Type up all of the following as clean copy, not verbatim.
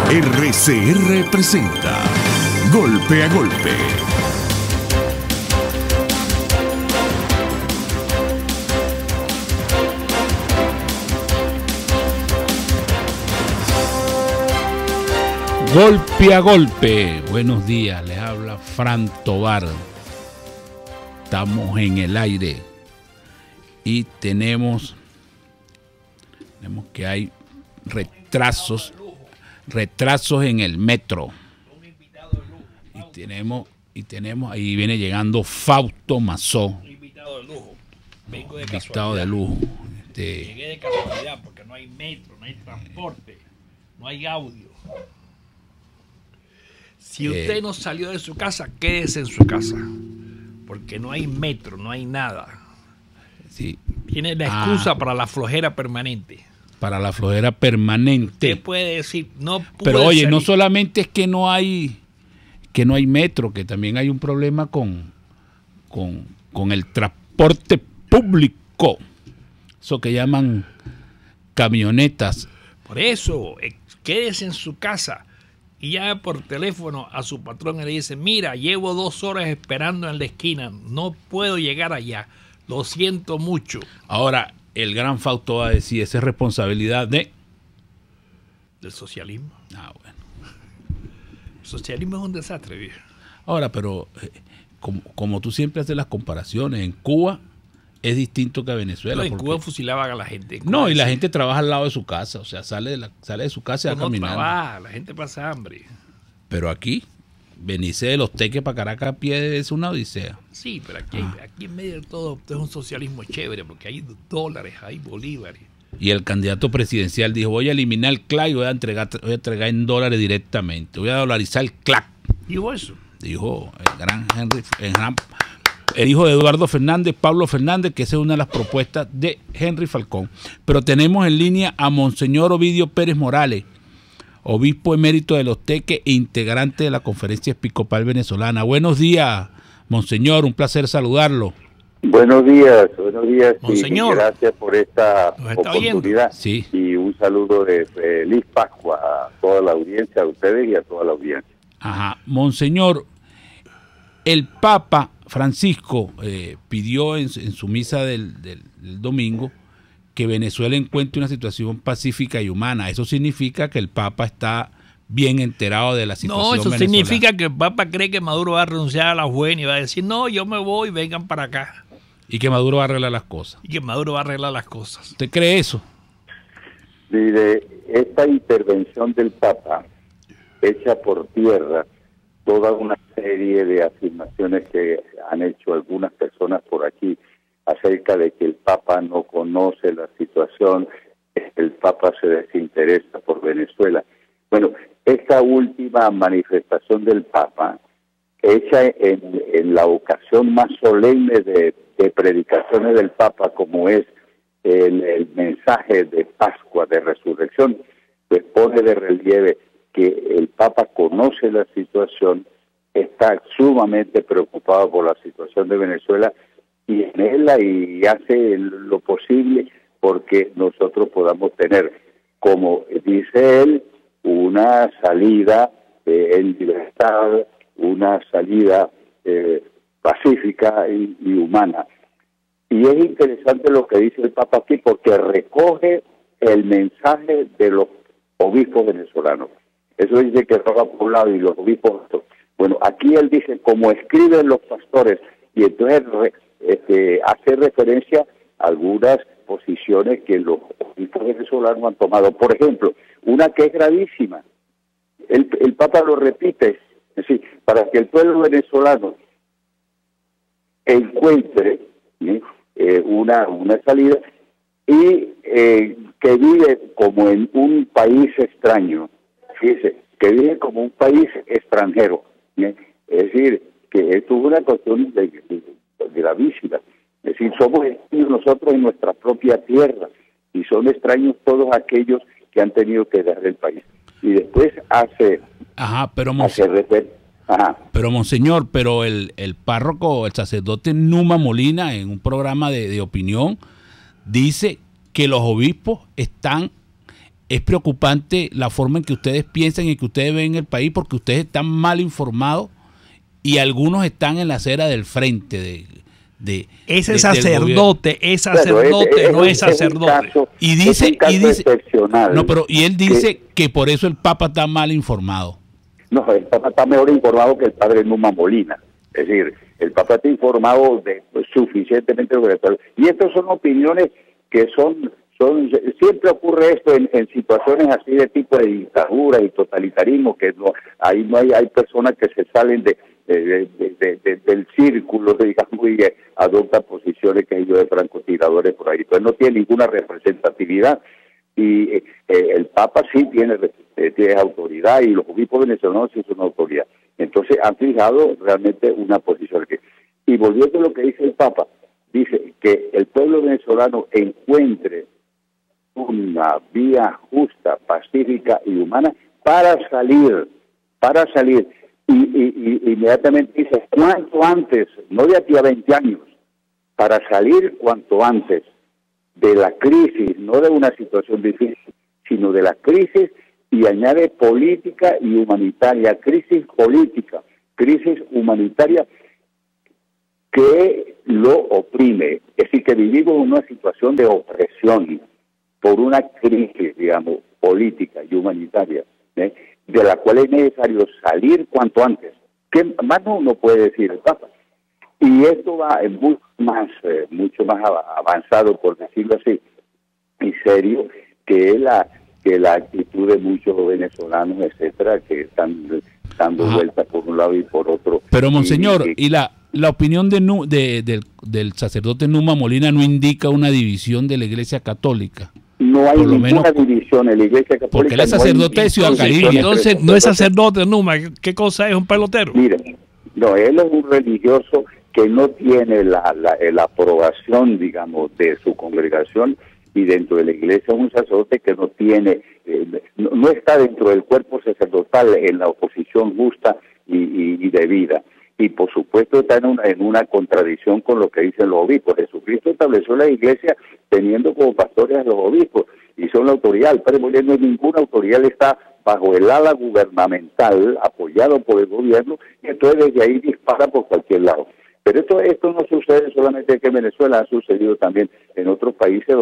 RCR presenta Golpe a Golpe. Golpe a golpe. Buenos días, les habla Fran Tobar. Estamos en el aire y tenemos que hay retrasos en el metro. Y tenemos ahí viene llegando Fausto Mazó. Invitado de lujo. Vengo de Invitado casualidad. de lujo. Llegué de casualidad porque no hay metro, no hay transporte, no hay audio. Si usted no salió de su casa, quédese en su casa. Porque no hay metro, no hay nada. Sí, Tiene la excusa para la flojera permanente. para la flojera permanente. Usted puede decir, no pude Pero oye, salir. no solamente es que no hay metro, que también hay un problema con el transporte público. Eso que llaman camionetas. Por eso, quédese en su casa y llame por teléfono a su patrón y le dice, mira, llevo 2 horas esperando en la esquina, no puedo llegar allá, lo siento mucho. Ahora, el gran Fausto va a decir, esa es responsabilidad de... Del socialismo. Ah, bueno. El socialismo es un desastre, viejo. Ahora, pero como tú siempre haces las comparaciones, en Cuba es distinto que a Venezuela. No, en porque- Cuba fusilaban a la gente. No, y la gente trabaja al lado de su casa, o sea, sale de su casa y va no caminando. trabaja, la gente pasa hambre. Pero aquí, venirse de Los Teques para Caracas a pie es una odisea. Sí, pero aquí en medio de todo es un socialismo chévere porque hay dólares, hay bolívares. Y el candidato presidencial dijo, voy a eliminar el CLAC y voy a entregar en dólares directamente. Voy a dolarizar el CLAC. Digo eso. Dijo el hijo de Eduardo Fernández, Pablo Fernández, que esa es una de las propuestas de Henry Falcón. Pero tenemos en línea a Monseñor Ovidio Pérez Morales, obispo emérito de Los Teques e integrante de la Conferencia Episcopal Venezolana. Buenos días, Monseñor, un placer saludarlo. Buenos días Monseñor. y gracias por esta ¿Nos está oyendo? oportunidad. Sí. Y un saludo de feliz Pascua a toda la audiencia, a ustedes y a toda la audiencia. Ajá, Monseñor, el Papa Francisco pidió en su misa del domingo que Venezuela encuentre una situación pacífica y humana. Eso significa que el Papa está bien enterado de la situación No, eso venezolana. significa que el Papa cree que Maduro va a renunciar a la juez y va a decir, no, yo me voy, vengan para acá. Y que Maduro va a arreglar las cosas. Y que Maduro va a arreglar las cosas. ¿Usted cree eso? Mire, esta intervención del Papa echa por tierra toda una serie de afirmaciones que han hecho algunas personas por aquí acerca de que el Papa no conoce la situación, que el Papa se desinteresa por Venezuela. Bueno, esta última manifestación del Papa, hecha en la ocasión más solemne de predicaciones del Papa, como es el mensaje de Pascua, de Resurrección, pues pone de relieve que el Papa conoce la situación, está sumamente preocupado por la situación de Venezuela y anhela y hace lo posible porque nosotros podamos tener, como dice él, una salida en libertad, una salida pacífica y humana. Y es interesante lo que dice el Papa aquí porque recoge el mensaje de los obispos venezolanos. Eso dice que roga por un lado y los obispos otro. Bueno, aquí él dice, como escriben los pastores, y entonces hace referencia a algunas posiciones que los obispos venezolanos han tomado. Por ejemplo, una que es gravísima, el Papa lo repite, es decir, para que el pueblo venezolano encuentre una salida y que vive como en un país extraño, fíjese, que vive como un país extranjero, ¿sí? Es decir, que esto es una cuestión gravísima, es decir, somos extraños nosotros en nuestra propia tierra y son extraños todos aquellos que han tenido que dejar el país. Y después hace Pero Monseñor, pero el párroco, el sacerdote Numa Molina, en un programa de opinión, dice que los obispos están es preocupante la forma en que ustedes piensan y que ustedes ven el país, porque ustedes están mal informados y algunos están en la acera del frente ese sacerdote, no es sacerdote. Y dice, excepcional. no, pero y él dice que por eso el Papa está mal informado. No, el Papa está mejor informado que el padre Numa Molina. Es decir, el Papa está informado suficientemente. Y estas son opiniones que son siempre ocurre esto en situaciones así de tipo de dictadura y totalitarismo, que ahí hay personas que se salen del círculo, digamos, y adoptan posiciones que ellos de francotiradores por ahí. Entonces no tiene ninguna representatividad. Y el Papa sí tiene autoridad, y los obispos venezolanos sí son autoridad. Entonces han fijado realmente una posición. Y volviendo a lo que dice el Papa, dice que el pueblo venezolano encuentre una vía justa, pacífica y humana para salir. Y inmediatamente dice, cuanto antes, no de aquí a 20 años, para salir cuanto antes de la crisis, no de una situación difícil, sino de la crisis, y añade política y humanitaria, crisis política, crisis humanitaria que lo oprime. Es decir, que vivimos en una situación de opresión por una crisis, digamos, política y humanitaria, de la cual es necesario salir cuanto antes. ¿Qué más no puede decir el Papa? Y esto va mucho más avanzado, por decirlo así, y serio, que la actitud de muchos venezolanos, etcétera, que están dando vueltas por un lado y por otro. Pero, monseñor, y la opinión del sacerdote Numa Molina no indica una división de la Iglesia Católica. No hay ninguna división en la Iglesia Católica. Porque él es sacerdote de Ciudad Caribe. Entonces, no es sacerdote Numa. ¿Qué cosa es? ¿Un pelotero? Mire, no, él es un religioso que no tiene la aprobación, digamos, de su congregación, y dentro de la Iglesia es un sacerdote que no tiene, no está dentro del cuerpo sacerdotal en la oposición justa y debida. Y por supuesto está en una contradicción con lo que dicen los obispos. Jesucristo estableció la Iglesia teniendo como pastores a los obispos, y son la autoridad. El Padre Molina no es ninguna autoridad, él está bajo el ala gubernamental, apoyado por el gobierno, y entonces desde ahí dispara por cualquier lado. Pero esto no sucede solamente aquí en Venezuela, ha sucedido también en otros países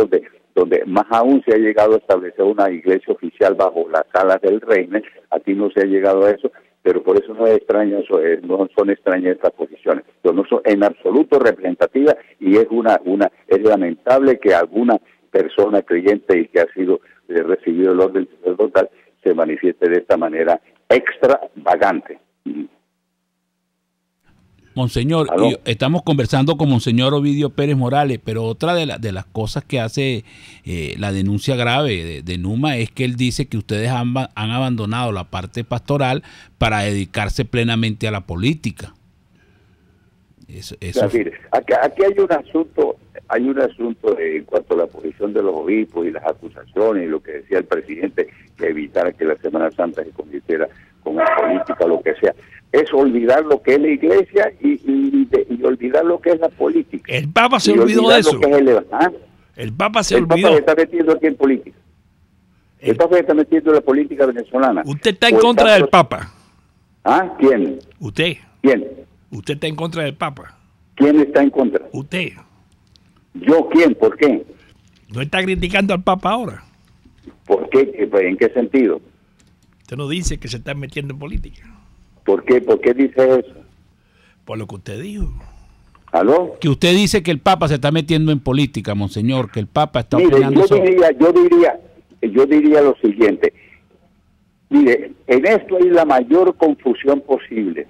donde más aún se ha llegado a establecer una iglesia oficial bajo las alas del régimen. Aquí no se ha llegado a eso, pero por eso no es extraño, no son extrañas estas posiciones. No son en absoluto representativas, y es es lamentable que alguna persona creyente y que ha sido recibido el orden sacerdotal se manifieste de esta manera extravagante. Monseñor, estamos conversando con Monseñor Ovidio Pérez Morales, pero otra de las cosas que hace la denuncia grave de Numa es que él dice que ustedes han abandonado la parte pastoral para dedicarse plenamente a la política. Eso. Es decir, aquí hay un asunto en cuanto a la posición de los obispos y las acusaciones, y lo que decía el presidente, que evitara que la Semana Santa se convirtiera con una política, lo que sea. Es olvidar lo que es la Iglesia y olvidar lo que es la política. El Papa se olvidó de eso. El Papa se olvidó. El Papa se está metiendo aquí en política. El Papa se está metiendo en la política venezolana. ¿Usted está en contra del Papa? ¿Quién? ¿Usted? ¿Quién? ¿Usted está en contra del Papa? ¿Quién está en contra? ¿Usted? ¿Yo quién? ¿Por qué? ¿No está criticando al Papa ahora? ¿Por qué? ¿En qué sentido? Usted no dice que se está metiendo en política. ¿Por qué? ¿Por qué dice eso? Por lo que usted dijo. ¿Aló? Que usted dice que el Papa se está metiendo en política, monseñor, que el Papa está opinando sobre... Yo diría lo siguiente. Mire, en esto hay la mayor confusión posible.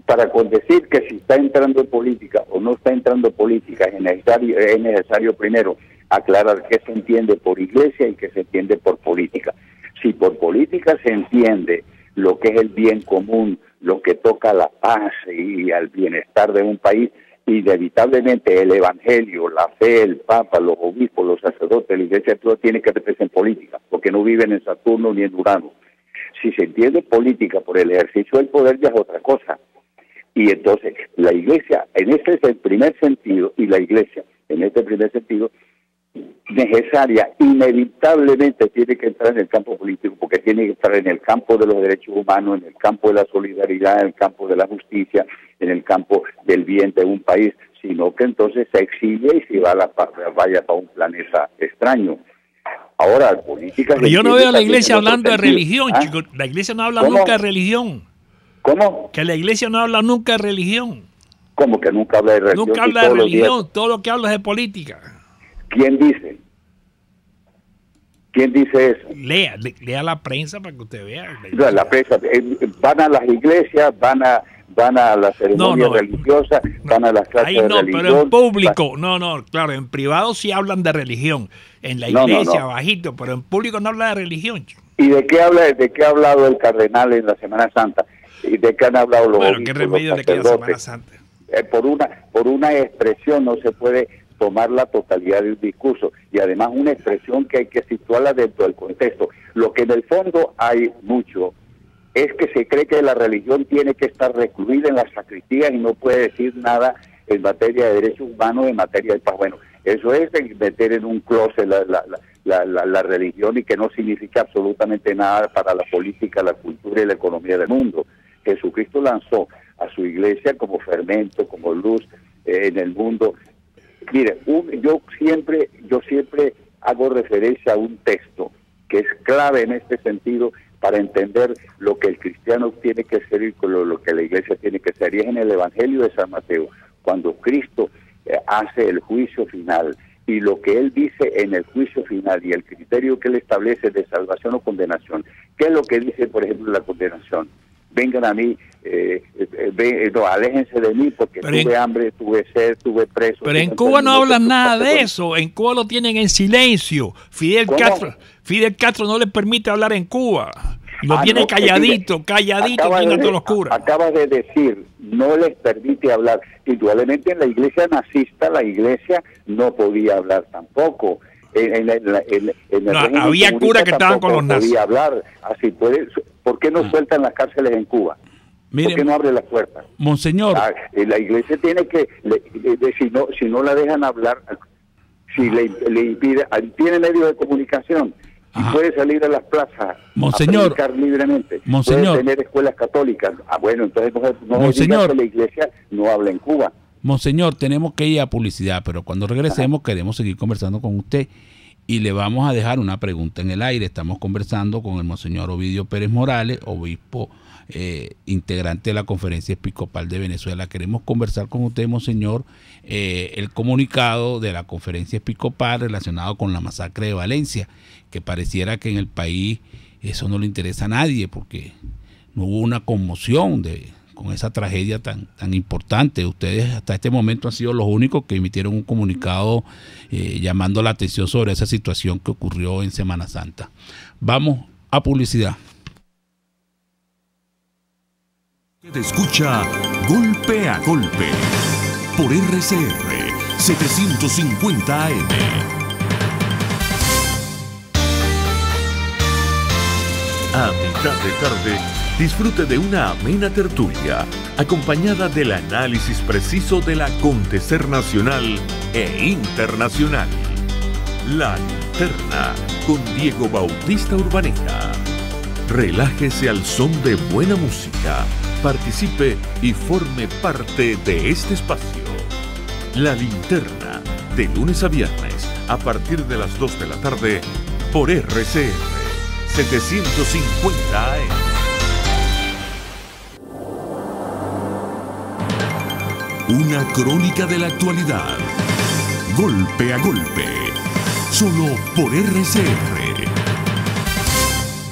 Para decir que si está entrando en política o no está entrando en política, es necesario primero aclarar qué se entiende por iglesia y qué se entiende por política. Si por política se entiende lo que es el bien común, lo que toca a la paz y al bienestar de un país, inevitablemente el evangelio, la fe, el Papa, los obispos, los sacerdotes, la iglesia, todo tiene que verse en política, porque no viven en Saturno ni en Urano. Si se entiende política por el ejercicio del poder, ya es otra cosa. Y entonces la iglesia, en este es el primer sentido, y la iglesia, en este primer sentido, necesaria, inevitablemente tiene que entrar en el campo político, porque tiene que estar en el campo de los derechos humanos, en el campo de la solidaridad, en el campo de la justicia, en el campo del bien de un país, sino que entonces se exilia y se vaya para un planeta extraño. Ahora, políticas... Pero yo no veo a la iglesia hablando de religión, chicos. La iglesia no habla nunca de religión. ¿Cómo? Que la iglesia no habla nunca de religión. ¿Cómo que nunca habla de religión? Nunca habla de religión, todo lo que habla es de política. ¿Quién dice? ¿Quién dice eso? Lea la prensa para que usted vea. La prensa, van a las iglesias, van a las ceremonias religiosas, van a las clases de religión. Pero en público, claro, en privado sí hablan de religión, en la iglesia, bajito, pero en público no habla de religión. ¿Y de qué ha hablado el cardenal en la Semana Santa? ¿Y de qué han hablado los obispos, ¿qué remedio le queda a Semana Santa? Por una expresión no se puede tomar la totalidad del discurso, y además una expresión que hay que situarla dentro del contexto. Lo que en el fondo hay mucho es que se cree que la religión tiene que estar recluida en las sacristías y no puede decir nada en materia de derechos humanos, en materia de paz. Bueno, eso es meter en un closet la religión, y que no significa absolutamente nada para la política, la cultura y la economía del mundo. Jesucristo lanzó a su iglesia como fermento, como luz en el mundo. Mire, yo siempre hago referencia a un texto que es clave en este sentido para entender lo que el cristiano tiene que ser y lo que la iglesia tiene que ser, y es en el Evangelio de San Mateo, cuando Cristo hace el juicio final, y lo que él dice en el juicio final y el criterio que él establece de salvación o condenación. ¿Qué es lo que dice, por ejemplo, la condenación? Vengan a mí, aléjense de mí, porque tuve hambre, tuve sed, tuve preso. Pero en Cuba no hablan nada de eso, en Cuba lo tienen en silencio. Fidel Castro no le permite hablar en Cuba. Lo tiene calladito, tiene todos los curas. Acaba de decir, no les permite hablar. Indudablemente en la iglesia nazista, la iglesia no podía hablar tampoco. Había curas que estaban con los nazis. Podía hablar. Así puede. ¿Por qué no sueltan las cárceles en Cuba? Mire, ¿por qué no abre las puertas? Monseñor. La iglesia tiene que, si no la dejan hablar, si le impide, tiene medios de comunicación. Y puede salir a las plazas, Monseñor, a predicar libremente. Monseñor, puede tener escuelas católicas. Bueno, entonces no Monseñor, que la iglesia no habla en Cuba. Monseñor, tenemos que ir a publicidad, pero cuando regresemos queremos seguir conversando con usted y le vamos a dejar una pregunta en el aire. Estamos conversando con el Monseñor Ovidio Pérez Morales, obispo integrante de la Conferencia Episcopal de Venezuela. Queremos conversar con usted, Monseñor, el comunicado de la Conferencia Episcopal relacionado con la masacre de Valencia, que pareciera que en el país eso no le interesa a nadie, porque no hubo una conmoción con esa tragedia tan importante. Ustedes hasta este momento han sido los únicos que emitieron un comunicado llamando la atención sobre esa situación que ocurrió en Semana Santa. Vamos a publicidad. Te escucha Golpe a Golpe por RCR 750 AM. A mitad de tarde, disfrute de una amena tertulia, acompañada del análisis preciso del acontecer nacional e internacional. La Linterna, con Diego Bautista Urbaneta. Relájese al son de buena música, participe y forme parte de este espacio. La Linterna, de lunes a viernes, a partir de las 2 de la tarde, por RCR 750 AM. Una crónica de la actualidad. Golpe a golpe. Solo por RCR.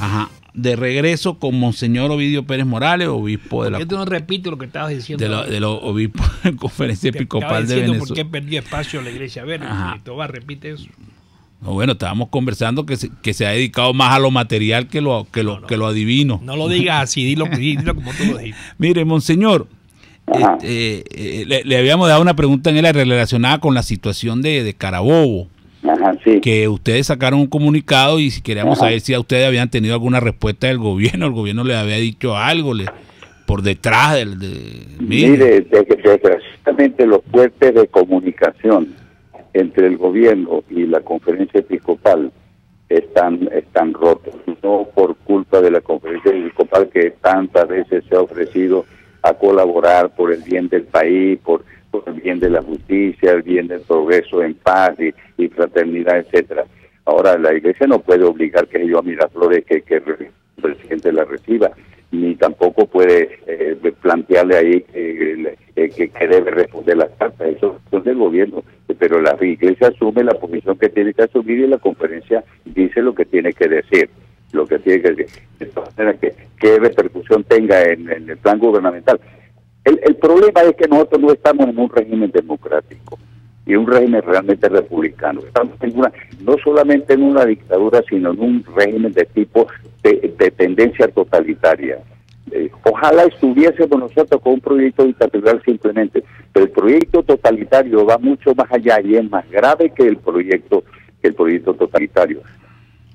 Ajá. De regreso con Monseñor Ovidio Pérez Morales, obispo de la... ¿Por qué tú no repites lo que estabas diciendo? De los obispos de la Conferencia Episcopal de Venezuela. ¿Por qué perdió espacio la iglesia? A ver, Tomás, repite eso. No, bueno, estábamos conversando que se ha dedicado más a lo material que lo adivino. No lo digas así, dilo como tú lo dijiste. Mire, Monseñor, le habíamos dado una pregunta en él relacionada con la situación de Carabobo. Ajá, sí. Que ustedes sacaron un comunicado y si queríamos saber si a ustedes habían tenido alguna respuesta del gobierno. El gobierno les había dicho algo por detrás Mire, desgraciadamente los fuertes de comunicación entre el gobierno y la conferencia episcopal están rotos, no por culpa de la conferencia episcopal, que tantas veces se ha ofrecido a colaborar por el bien del país, por el bien de la justicia, el bien del progreso en paz y fraternidad, etcétera. Ahora, la Iglesia no puede obligar que yo a Miraflores que el presidente la reciba, ni tampoco puede plantearle ahí que debe responder las cartas. Eso es del gobierno, pero la Iglesia asume la posición que tiene que asumir y la conferencia dice lo que tiene que decir, lo que tiene que decir, de todas maneras que repercusión tenga en el plan gubernamental. El problema es que nosotros no estamos en un régimen democrático y un régimen realmente republicano. Estamos no solamente en una dictadura, sino en un régimen de tipo de tendencia totalitaria. Ojalá estuviésemos nosotros con un proyecto dictatorial simplemente, pero el proyecto totalitario va mucho más allá y es más grave que el proyecto totalitario.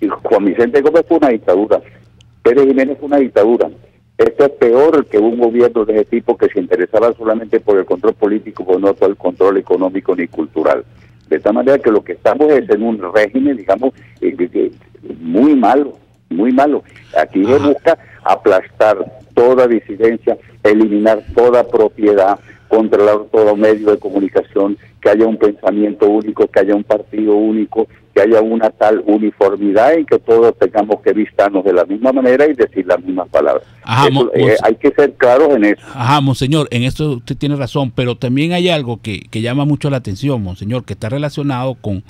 Y Juan Vicente Gómez fue una dictadura, Pérez Jiménez fue una dictadura. Esto es peor que un gobierno de ese tipo que se interesaba solamente por el control político, pero no por el control económico ni cultural. De esta manera que lo que estamos es en un régimen, digamos, muy malo, muy malo. Aquí se busca aplastar toda disidencia, eliminar toda propiedad, controlar todo medio de comunicación, que haya un pensamiento único, que haya un partido único, que haya una tal uniformidad en que todos tengamos que vistarnos de la misma manera y decir las mismas palabras. Hay que ser claros en eso. Ajá, monseñor, en eso usted tiene razón, pero también hay algo que llama mucho la atención, monseñor, que está relacionado con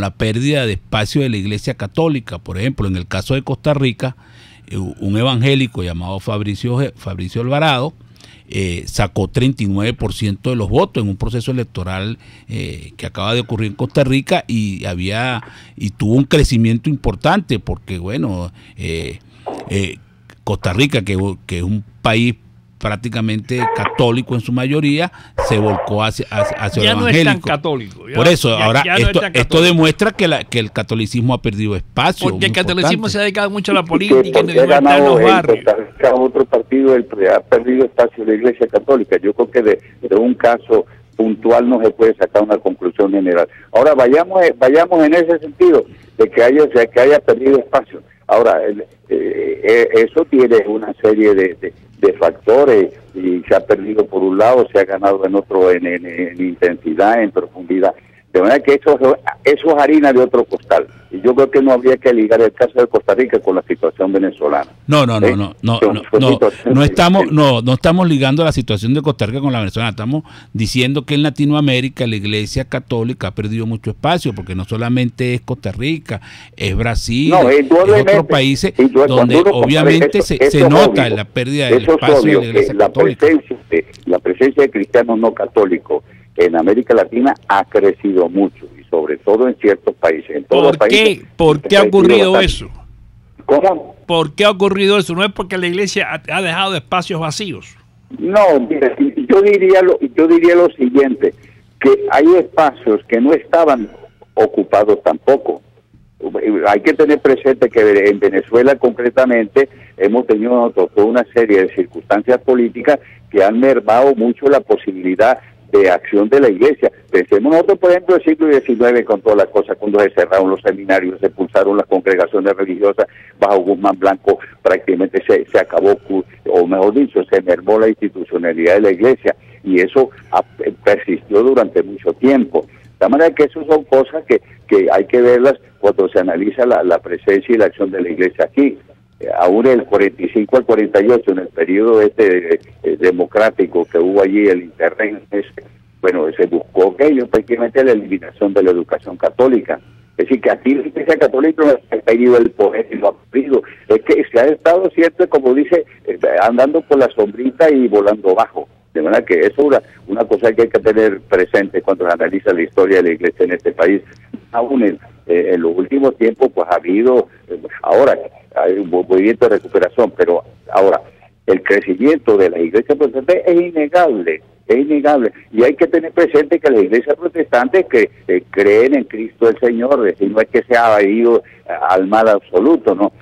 la pérdida de espacio de la Iglesia Católica. Por ejemplo, en el caso de Costa Rica, un evangélico llamado Fabricio Alvarado sacó 39% de los votos en un proceso electoral que acaba de ocurrir en Costa Rica y tuvo un crecimiento importante porque, bueno, Costa Rica, que es un país prácticamente católico en su mayoría, se volcó hacia el evangélico. No es tan católico. Por eso, ahora esto demuestra que el catolicismo ha perdido espacio. Porque el catolicismo se ha dedicado mucho a la política y no está en los barrios. Otro partido ha perdido espacio en la Iglesia Católica. Yo creo que de un caso puntual no se puede sacar una conclusión general. Ahora vayamos en ese sentido de que haya perdido espacio. Ahora, eso tiene una serie de factores y se ha perdido por un lado, se ha ganado en otro en intensidad, en profundidad. De manera que eso es harina de otro costal. Y yo creo que no habría que ligar el caso de Costa Rica con la situación venezolana. No estamos ligando la situación de Costa Rica con la venezolana. Estamos diciendo que en Latinoamérica la Iglesia Católica ha perdido mucho espacio, porque no solamente es Costa Rica, es Brasil, es otros países donde obviamente se nota la pérdida del espacio de la Iglesia Católica. La presencia de cristianos no católicos en América Latina ha crecido mucho, y sobre todo en ciertos países. ¿Por qué ha ocurrido eso? ¿Cómo? ¿Por qué ha ocurrido eso? No es porque la Iglesia ha dejado espacios vacíos. No, mire, yo diría lo siguiente, que hay espacios que no estaban ocupados tampoco. Hay que tener presente que en Venezuela concretamente hemos tenido toda una serie de circunstancias políticas que han mermado mucho la posibilidad de acción de la Iglesia. Pensemos nosotros, por ejemplo, el siglo XIX, con todas las cosas, cuando se cerraron los seminarios, se expulsaron las congregaciones religiosas, bajo Guzmán Blanco prácticamente se acabó, o mejor dicho, se mermó la institucionalidad de la Iglesia, y eso persistió durante mucho tiempo. De manera que esas son cosas que hay que verlas cuando se analiza la presencia y la acción de la Iglesia aquí. Aún el 45 al 48, en el periodo democrático que hubo allí, el interregno, se buscó prácticamente la eliminación de la educación católica. Es decir, que aquí la Iglesia Católica no ha perdido el poder y lo ha perdido. Es que se ha estado siempre, como dice, andando por la sombrita y volando bajo. De manera que eso es una cosa que hay que tener presente cuando se analiza la historia de la Iglesia en este país. Aún en los últimos tiempos, pues ha habido, ahora hay un movimiento de recuperación, pero ahora el crecimiento de la Iglesia protestante es innegable, y hay que tener presente que las iglesias protestantes que creen en Cristo el Señor, es decir, no es que se ha ido al mal absoluto, ¿no?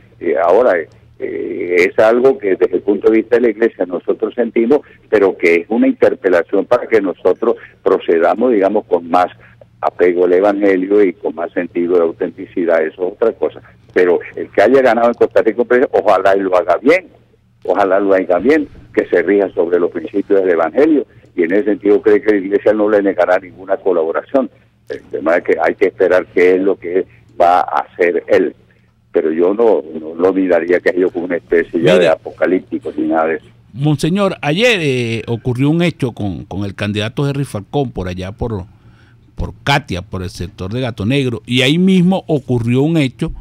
Ahora es algo que desde el punto de vista de la Iglesia nosotros sentimos, pero que es una interpelación para que nosotros procedamos, digamos, con más apego al Evangelio y con más sentido de autenticidad, eso es otra cosa. Pero el que haya ganado en Costa Rica, ojalá y lo haga bien, que se rija sobre los principios del Evangelio, y en ese sentido creo que la Iglesia no le negará ninguna colaboración. El tema es que hay que esperar qué es lo que va a hacer él. Pero yo no lo miraría que yo como una especie ya de apocalíptico ni nada de eso. Monseñor, ayer ocurrió un hecho con el candidato Henry Falcón por allá por Catia, por el sector de Gato Negro, y ahí mismo ocurrió un hecho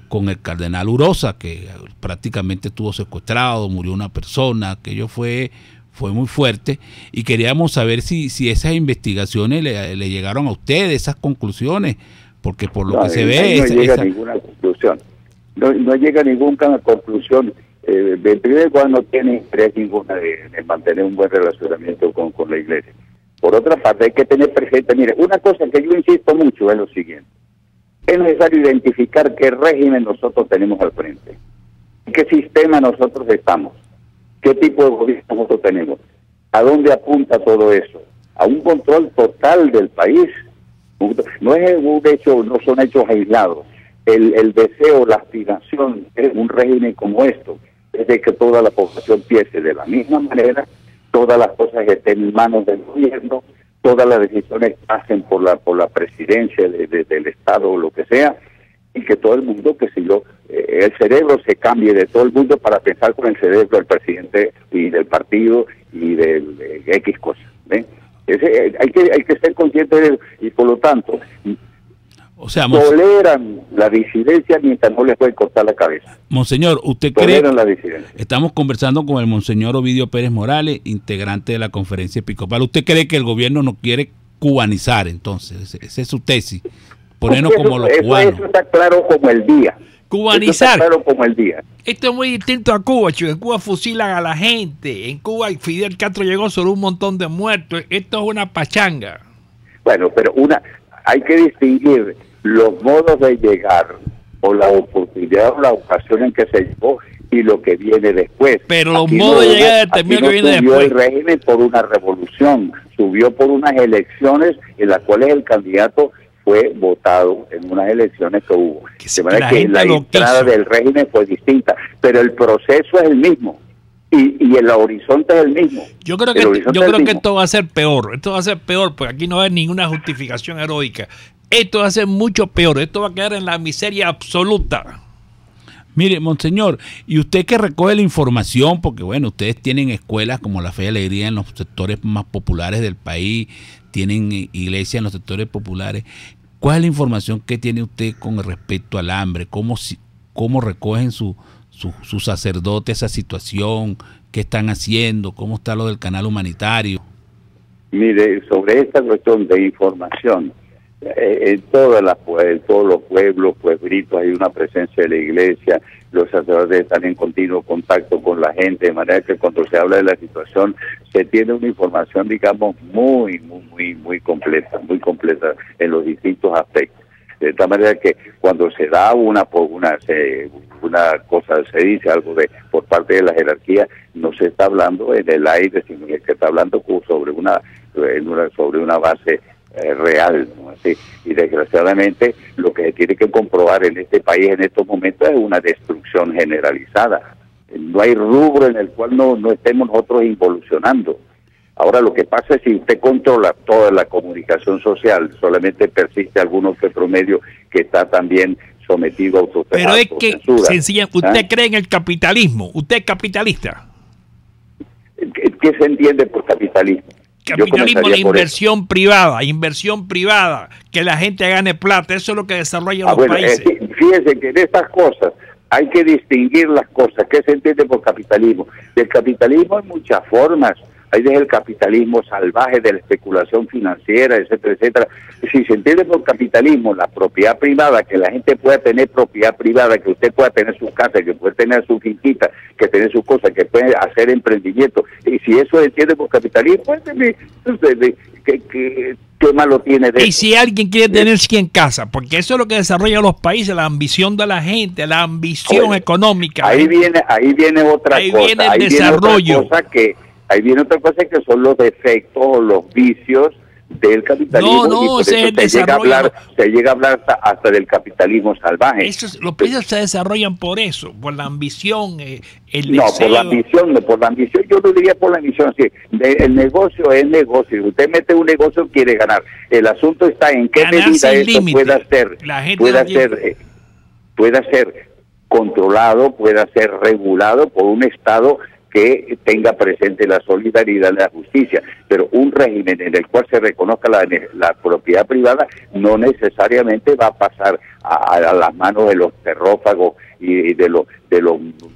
con el cardenal Urosa, que prácticamente estuvo secuestrado, murió una persona, aquello fue muy fuerte, y queríamos saber si esas investigaciones le llegaron a ustedes, esas conclusiones, porque por lo que se ve... No llega a ninguna conclusión, no llega a ninguna conclusión. De primer lugar, no tiene interés ninguna de mantener un buen relacionamiento con la Iglesia. Por otra parte, hay que tener presente, mire, una cosa que yo insisto mucho es lo siguiente: es necesario identificar qué régimen nosotros tenemos al frente, qué sistema nosotros estamos, qué tipo de gobierno nosotros tenemos, a dónde apunta todo eso, a un control total del país. No es un hecho, no son hechos aislados. El deseo, la aspiración de un régimen como esto es de que toda la población piense de la misma manera, todas las cosas estén en manos del gobierno, todas las decisiones pasen por la presidencia del Estado o lo que sea, y que todo el mundo, que si el cerebro se cambie de todo el mundo para pensar con el cerebro del presidente y del partido y de X cosas. ¿Ven? Hay que ser consciente de eso, y por lo tanto toleran la disidencia mientras no les pueden cortar la cabeza. Monseñor, ¿usted toleran la disidencia? Estamos conversando con el Monseñor Ovidio Pérez Morales, integrante de la Conferencia Episcopal. ¿Usted cree que el gobierno no quiere cubanizar, entonces? Esa es su tesis, ponernos como los cubanos. Eso está claro como el día. Cubanizar. Eso está claro como el día. Esto es muy distinto a Cuba, chico. En Cuba fusilan a la gente. En Cuba Fidel Castro llegó sobre un montón de muertos. Esto es una pachanga. Bueno, pero hay que distinguir los modos de llegar, o la oportunidad o la ocasión en que se llegó, y lo que viene después. Pero los modos de llegar determinan lo que viene después. El régimen por una revolución, subió por unas elecciones en las cuales el candidato fue votado en unas elecciones que hubo. De manera que la entrada del régimen fue distinta, pero el proceso es el mismo. Y el horizonte es el mismo. Yo creo que esto va a ser peor. Esto va a ser peor, porque aquí no hay ninguna justificación heroica. Esto va a ser mucho peor. Esto va a quedar en la miseria absoluta. Mire, Monseñor, y usted que recoge la información, porque bueno, ustedes tienen escuelas como la Fe y Alegría en los sectores más populares del país, tienen iglesias en los sectores populares. ¿Cuál es la información que tiene usted con respecto al hambre? ¿Cómo recogen sus sacerdotes esa situación? ¿Qué están haciendo? ¿Cómo está lo del canal humanitario? Mire, sobre esta cuestión de información, en todos los pueblos, pueblitos, hay una presencia de la Iglesia. Los sacerdotes están en continuo contacto con la gente, de manera que cuando se habla de la situación se tiene una información, digamos, muy completa en los distintos aspectos. De tal manera que cuando se da una cosa, se dice algo por parte de la jerarquía, no se está hablando en el aire, sino que está hablando sobre una base real, ¿no? Así, y desgraciadamente lo que se tiene que comprobar en este país en estos momentos es una destrucción generalizada. No hay rubro en el cual no estemos nosotros involucionando. Ahora lo que pasa es que si usted controla toda la comunicación social, solamente persiste algunos que promedio que está también sometido a autocensura. Pero es que, sencillamente, ¿usted cree en el capitalismo? ¿Usted es capitalista? ¿Qué se entiende por capitalismo? Capitalismo, la inversión privada, que la gente gane plata, eso es lo que desarrollan los países. Fíjense que en estas cosas hay que distinguir las cosas. ¿Qué se entiende por capitalismo? Del capitalismo hay muchas formas. Hay desde el capitalismo salvaje de la especulación financiera, etcétera, etcétera. Si se entiende por capitalismo la propiedad privada, que la gente pueda tener propiedad privada, que usted pueda tener su casa, que pueda tener su finquita, que tener sus cosas, que puede hacer emprendimiento, y si eso se entiende por capitalismo, pues, ¿qué malo tiene de eso? Y si alguien quiere tener 100 casas, porque eso es lo que desarrollan los países, la ambición de la gente, la ambición económica. Ahí viene otra cosa. Ahí viene el desarrollo. Ahí viene otra cosa que son los defectos o los vicios del capitalismo, No, y por ese eso es se llega a hablar hasta del capitalismo salvaje. Los países se desarrollan por eso, por la ambición, el No, deseo. por la ambición, yo no diría por la ambición, sí. El negocio es negocio, si usted mete un negocio quiere ganar. El asunto está en qué Ganar medida sin eso límite. pueda ser controlado, pueda ser regulado por un Estado que tenga presente la solidaridad y la justicia, pero un régimen en el cual se reconozca la propiedad privada no necesariamente va a pasar a las manos de los terrófagos y de los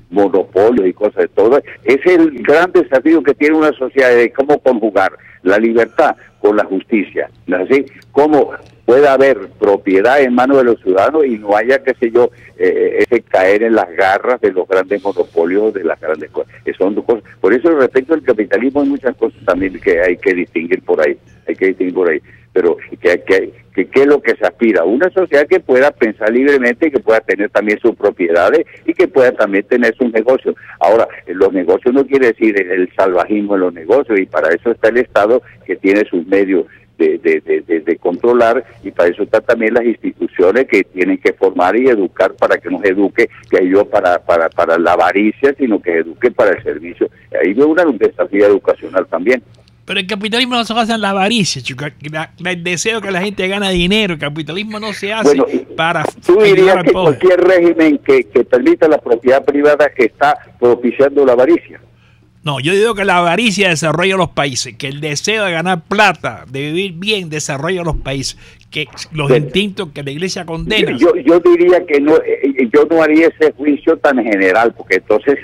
monopolios y cosas de todo. Es el gran desafío que tiene una sociedad, de cómo conjugar la libertad con la justicia, ¿no es así? Cómo pueda haber propiedad en manos de los ciudadanos y no haya, qué sé yo, ese caer en las garras de los grandes monopolios, de las grandes cosas. Son dos cosas. Por eso, respecto al capitalismo, hay muchas cosas también que hay que distinguir por ahí. Pero ¿qué es lo que se aspira? Una sociedad que pueda pensar libremente, que pueda tener también sus propiedades y que pueda también tener sus negocios. Ahora, los negocios no quiere decir el salvajismo en los negocios, y para eso está el Estado, que tiene sus medios de controlar, y para eso están también las instituciones que tienen que formar y educar, para que no se eduque, que ayude para la avaricia, sino que eduque para el servicio. Ahí veo un desafío educacional también. Pero el capitalismo no se basa en la avaricia, chico. El deseo que la gente gana dinero. El capitalismo no se hace para tú ayudar dirías al que pobre. cualquier régimen que permita la propiedad privada está propiciando la avaricia. No, yo digo que la avaricia desarrolla los países, que el deseo de ganar plata, de vivir bien, desarrolla los países, que los instintos que la iglesia condena. Yo diría que no, yo no haría ese juicio tan general, porque entonces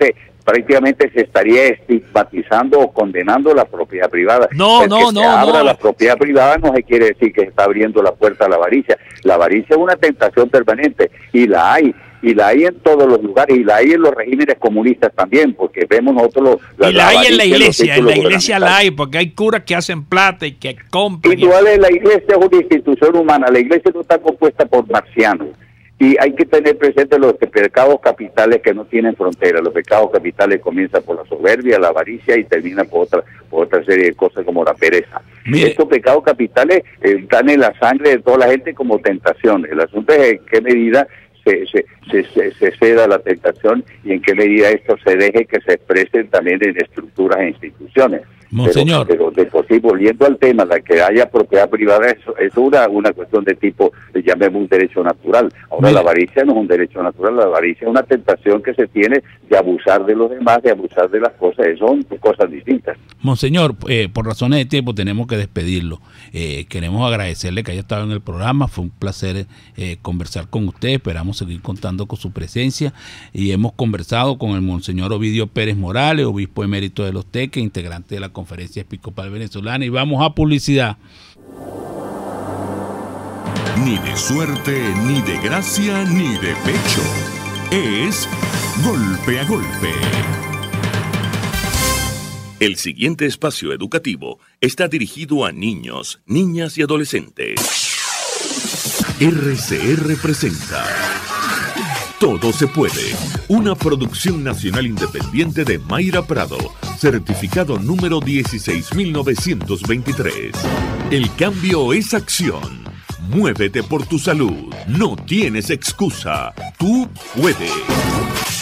prácticamente se estaría estigmatizando o condenando la propiedad privada. La propiedad privada no se quiere decir que se está abriendo la puerta a la avaricia. La avaricia es una tentación permanente, y la hay en todos los lugares, y la hay en los regímenes comunistas también, porque vemos nosotros y la hay en la iglesia la hay, porque hay curas que hacen plata y que compran. Igual la iglesia es una institución humana, la iglesia no está compuesta por marcianos. Y hay que tener presente los pecados capitales que no tienen frontera. Los pecados capitales comienzan por la soberbia, la avaricia, y terminan por otra serie de cosas como la pereza. Mire. Estos pecados capitales están en la sangre de toda la gente como tentaciones. El asunto es en qué medida se ceda la tentación, y en qué medida esto se deje que se expresen también en estructuras e instituciones. Monseñor. Pero de por sí, volviendo al tema de que haya propiedad privada, es una cuestión de tipo, llamemos un derecho natural. Ahora, la avaricia no es un derecho natural, la avaricia es una tentación que se tiene de abusar de los demás, de abusar de las cosas. Son cosas distintas. Monseñor, por razones de tiempo tenemos que despedirlo. Queremos agradecerle que haya estado en el programa. Fue un placer conversar con usted. Esperamos seguir contando con su presencia, y hemos conversado con el Monseñor Ovidio Pérez Morales, obispo emérito de Los Teques, integrante de la Conferencia Episcopal Venezolana. Y vamos a publicidad. Ni de suerte, ni de gracia, ni de pecho. Es Golpe a Golpe. El siguiente espacio educativo está dirigido a niños, niñas y adolescentes. RCR presenta Todo se puede, una producción nacional independiente de Mayra Prado, certificado número 16923. El cambio es acción. Muévete por tu salud. No tienes excusa. Tú puedes.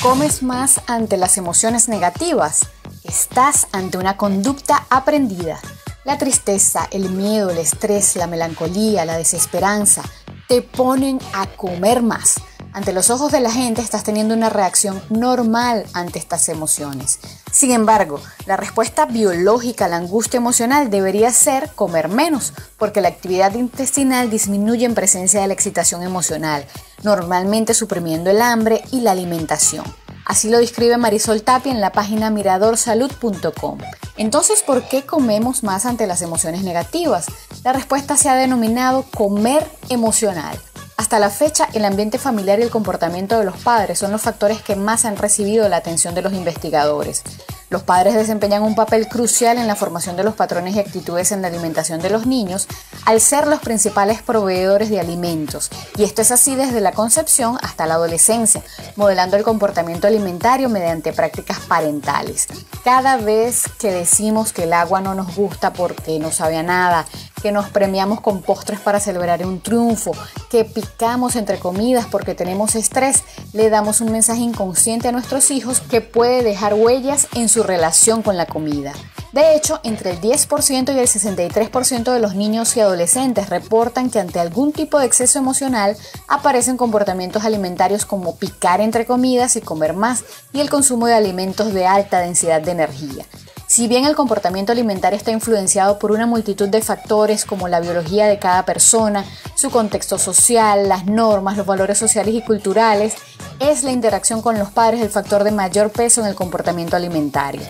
¿Comes más ante las emociones negativas? Estás ante una conducta aprendida. La tristeza, el miedo, el estrés, la melancolía, la desesperanza te ponen a comer más. Ante los ojos de la gente estás teniendo una reacción normal ante estas emociones. Sin embargo, la respuesta biológica a la angustia emocional debería ser comer menos, porque la actividad intestinal disminuye en presencia de la excitación emocional, normalmente suprimiendo el hambre y la alimentación. Así lo describe Marisol Tapia en la página miradorsalud.com. Entonces, ¿por qué comemos más ante las emociones negativas? La respuesta se ha denominado comer emocional. Hasta la fecha, el ambiente familiar y el comportamiento de los padres son los factores que más han recibido la atención de los investigadores. Los padres desempeñan un papel crucial en la formación de los patrones y actitudes en la alimentación de los niños, al ser los principales proveedores de alimentos. Y esto es así desde la concepción hasta la adolescencia, modelando el comportamiento alimentario mediante prácticas parentales. Cada vez que decimos que el agua no nos gusta porque no sabe a nada, que nos premiamos con postres para celebrar un triunfo, que picamos entre comidas porque tenemos estrés, le damos un mensaje inconsciente a nuestros hijos que puede dejar huellas en su relación con la comida. De hecho, entre el 10% y el 63% de los niños y adolescentes reportan que ante algún tipo de exceso emocional aparecen comportamientos alimentarios como picar entre comidas y comer más, y el consumo de alimentos de alta densidad de energía. Si bien el comportamiento alimentario está influenciado por una multitud de factores como la biología de cada persona, su contexto social, las normas, los valores sociales y culturales, es la interacción con los padres el factor de mayor peso en el comportamiento alimentario.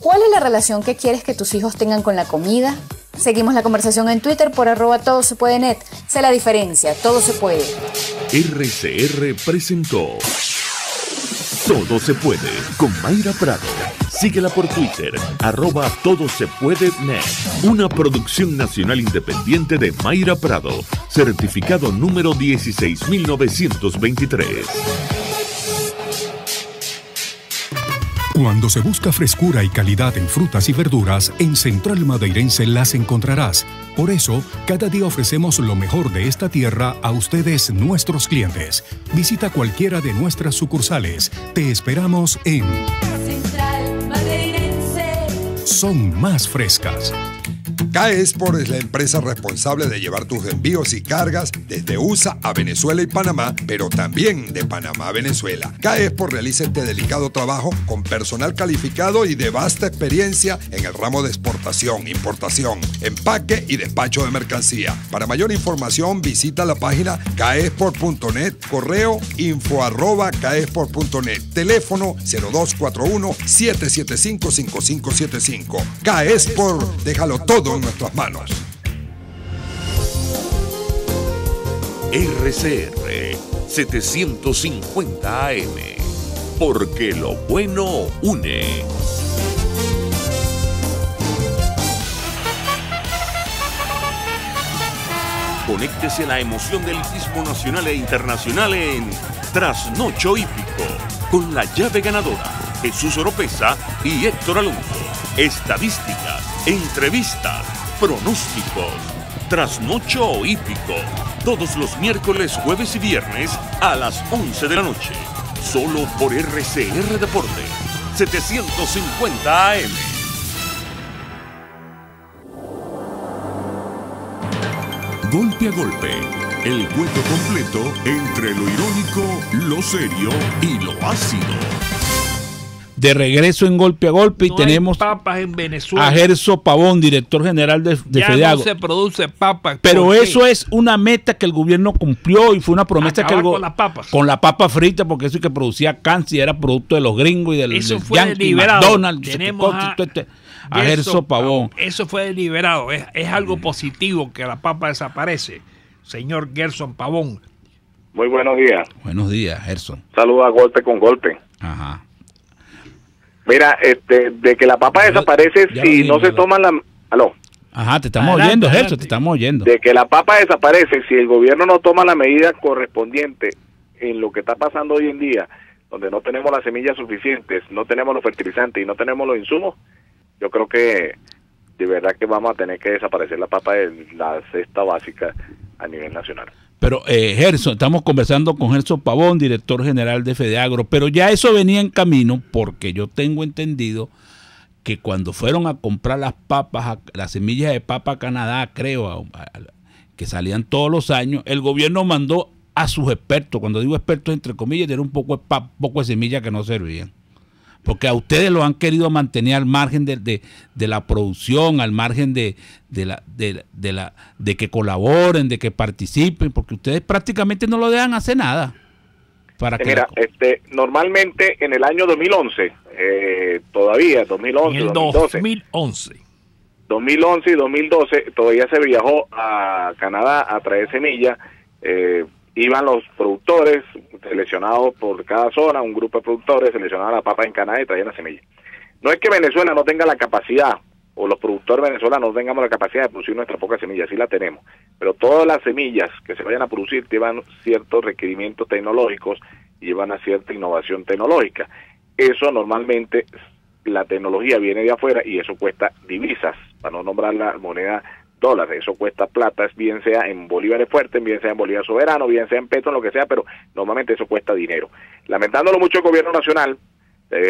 ¿Cuál es la relación que quieres que tus hijos tengan con la comida? Seguimos la conversación en Twitter por @todosepuede.net. Sé la diferencia, todo se puede. RCR presentó Todo se puede con Mayra Prado. Síguela por Twitter, @todosepuede.net. Una producción nacional independiente de Mayra Prado, certificado número 16923. Cuando se busca frescura y calidad en frutas y verduras, en Central Madeirense las encontrarás. Por eso, cada día ofrecemos lo mejor de esta tierra a ustedes, nuestros clientes. Visita cualquiera de nuestras sucursales. Te esperamos en Central Madeirense. Son más frescas. CAESPOR es la empresa responsable de llevar tus envíos y cargas desde USA a Venezuela y Panamá, pero también de Panamá a Venezuela. CAESPOR realiza este delicado trabajo con personal calificado y de vasta experiencia en el ramo de exportación, importación, empaque y despacho de mercancía. Para mayor información visita la página caespor.net, correo info@caespor.net, teléfono 0241-775-5575. CAESPOR, déjalo todo en nuestras manos. RCR 750 AM, porque lo bueno une. Conéctese a la emoción del hipismo nacional e internacional en Trasnocho Hípico, con la llave ganadora, Jesús Oropesa y Héctor Alonso. Estadísticas, entrevistas, pronósticos. Trasnocho Hípico, todos los miércoles, jueves y viernes a las 11 de la noche. Solo por RCR Deporte, 750 AM. Golpe a golpe, el juego completo entre lo irónico, lo serio y lo ácido. De regreso en Golpe a Golpe, y No tenemos hay papas en Venezuela. a Gerso Pavón, director general de ya FEDEAGRO. no se produce papa. Pero ¿Por qué? eso es una meta que el gobierno cumplió y fue una promesa Acabar que con las papas. con la papa frita, porque eso que producía cáncer era producto de los gringos y del Eso del fue Yankee, deliberado. McDonald's, Tenemos a Gerso Pavón. Eso fue deliberado. Es algo positivo que la papa desaparece. Señor Gerson Pavón. Muy buenos días. Buenos días, Gerson. Saludos a Golpe con Golpe. Ajá. Mira, de que la papa desaparece ya si lo no se digo, toman la... ¿Aló? Ajá, te estamos Adelante, oyendo, Gerson, adelante. te estamos oyendo. De que la papa desaparece si el gobierno no toma la medida correspondiente en lo que está pasando hoy en día, donde no tenemos las semillas suficientes, no tenemos los fertilizantes y no tenemos los insumos, yo creo que de verdad que vamos a tener que desaparecer la papa de la cesta básica a nivel nacional. Pero, Gerson, estamos conversando con Gerson Pavón, director general de FEDEAGRO, pero ya eso venía en camino, porque yo tengo entendido que cuando fueron a comprar las papas, las semillas de papa a Canadá, creo, que salían todos los años, el gobierno mandó a sus expertos, cuando digo expertos entre comillas, era un poco de semillas que no servían. Porque a ustedes lo han querido mantener al margen de la producción, al margen de que colaboren, de que participen, porque ustedes prácticamente no lo dejan hacer nada. Para que Mira, normalmente en el año 2011, todavía, 2011, En el 2012, 2011 y 2012 todavía se viajó a Canadá a traer semillas. Iban los productores seleccionados por cada zona, un grupo de productores seleccionaban la papa en Canadá y traían la semilla. No es que Venezuela no tenga la capacidad, o los productores venezolanos no tengamos la capacidad de producir nuestra poca semilla, sí la tenemos, pero todas las semillas que se vayan a producir llevan ciertos requerimientos tecnológicos y llevan a cierta innovación tecnológica. Eso normalmente, la tecnología viene de afuera y eso cuesta divisas, para no nombrar la moneda dólar, eso cuesta plata, bien sea en bolívares fuertes, bien sea en bolívar soberano, bien sea en petro, lo que sea, pero normalmente eso cuesta dinero. Lamentándolo mucho el gobierno nacional,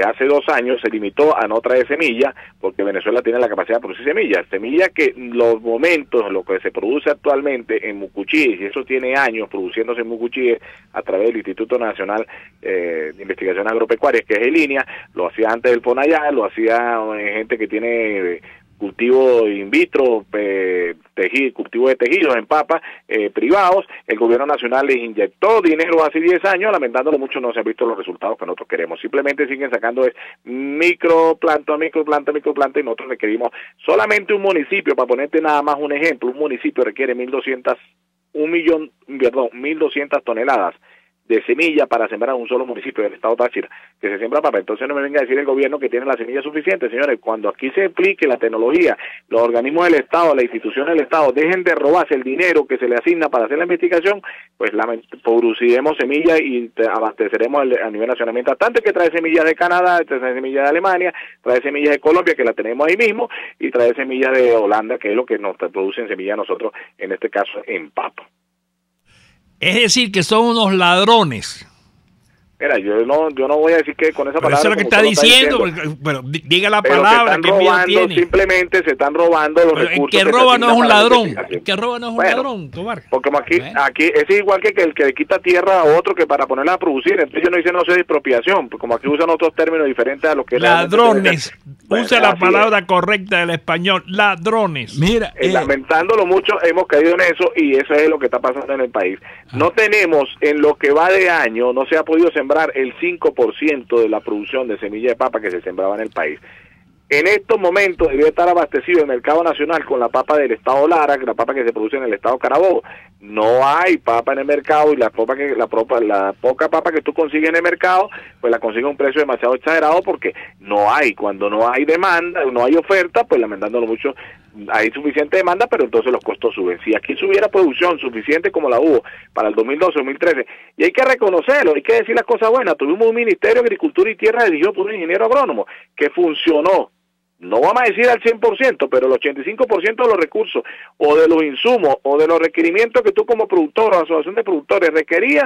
hace 2 años se limitó a no traer semilla, porque Venezuela tiene la capacidad de producir semillas que los momentos, lo que se produce actualmente en Mucuchíes, y eso tiene años produciéndose en Mucuchíes a través del Instituto Nacional de Investigación Agropecuaria, que es el INIA, lo hacía antes del FONAYA, lo hacía gente que tiene cultivo in vitro, cultivo de tejidos en papa, privados. El gobierno nacional les inyectó dinero hace 10 años, lamentándolo mucho no se han visto los resultados que nosotros queremos. Simplemente siguen sacando microplanta, y nosotros requerimos solamente un municipio, para ponerte nada más un ejemplo, un municipio requiere 1.200 toneladas de semilla para sembrar un solo municipio del estado Táchira, que se siembra papa. Entonces no me venga a decir el gobierno que tiene la semilla suficiente, señores. Cuando aquí se aplique la tecnología, los organismos del estado, las instituciones del estado dejen de robarse el dinero que se le asigna para hacer la investigación, pues produciremos semillas y abasteceremos a nivel nacional. Mientras tanto, que trae semillas de Canadá, trae semillas de Alemania, trae semillas de Colombia, que la tenemos ahí mismo, y trae semillas de Holanda, que es lo que nos producen semillas nosotros, en este caso en papa. Es decir, que son unos ladrones. Mira, yo no voy a decir que con esa palabra... Eso es lo que está diciendo, pero diga la palabra, que miedo tiene. Simplemente se están robando los recursos. El que roba no es un ladrón. El que roba no es un ladrón, Tobar. Porque aquí es igual que el que le quita tierra a otro que para ponerla a producir. Entonces yo no dice no sé de expropiación, pues como aquí usan otros términos diferentes a lo que... Ladrones. Usa la palabra correcta del español. Ladrones. Mira, lamentándolo mucho, hemos caído en eso y eso es lo que está pasando en el país. No tenemos, en lo que va de año, no se ha podido sembrar el 5% de la producción de semilla de papa que se sembraba en el país. En estos momentos debería estar abastecido el mercado nacional con la papa del estado Lara, la papa que se produce en el estado Carabobo. No hay papa en el mercado y la poca papa que tú consigues en el mercado, pues la consigues a un precio demasiado exagerado porque no hay. Cuando no hay demanda, no hay oferta, pues lamentándolo mucho, hay suficiente demanda, pero entonces los costos suben. Si aquí hubiera producción suficiente como la hubo para el 2012-2013, y hay que reconocerlo, hay que decir las cosas buenas, tuvimos un Ministerio de Agricultura y Tierra dirigido por un ingeniero agrónomo que funcionó. No vamos a decir al 100%, pero el 85% de los recursos o de los insumos o de los requerimientos que tú como productor o asociación de productores requerías,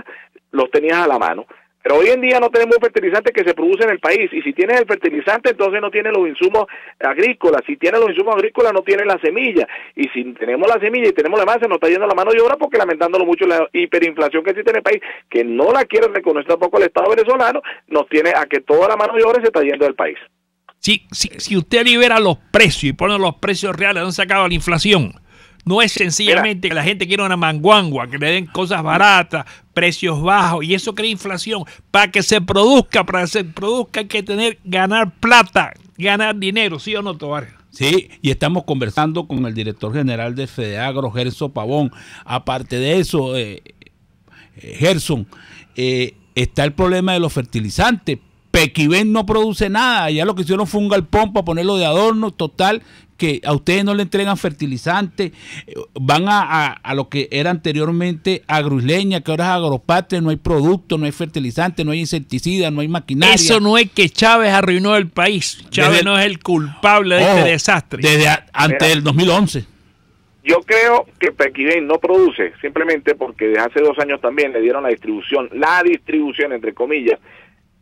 los tenías a la mano. Pero hoy en día no tenemos un fertilizante que se produce en el país, y si tienes el fertilizante entonces no tienes los insumos agrícolas, si tienes los insumos agrícolas no tienes la semilla, y si tenemos la semilla y tenemos la masa nos está yendo la mano de obra, porque lamentándolo mucho la hiperinflación que existe en el país, que no la quiere reconocer tampoco el Estado venezolano, nos tiene a que toda la mano de obra se está yendo del país. Si usted libera los precios y pone los precios reales, no se acaba la inflación. No es sencillamente que la gente quiera una manguangua, que le den cosas baratas, precios bajos, y eso crea inflación. Para que se produzca hay que ganar plata, ganar dinero, ¿sí o no, Tobar? Sí, y estamos conversando con el director general de Fedeagro, Gerson Pavón. Aparte de eso, Gerson, está el problema de los fertilizantes. Pequibén no produce nada, ya lo que hicieron fue un galpón para ponerlo de adorno, total, que a ustedes no le entregan fertilizantes, van a lo que era anteriormente Agroisleña, que ahora es Agropatria, no hay producto, no hay fertilizante, no hay insecticida, no hay maquinaria. Eso no es que Chávez arruinó el país, Chávez no es el culpable de este desastre. Desde antes del 2011. Yo creo que Pequibén no produce, simplemente porque desde hace 2 años también le dieron la distribución entre comillas,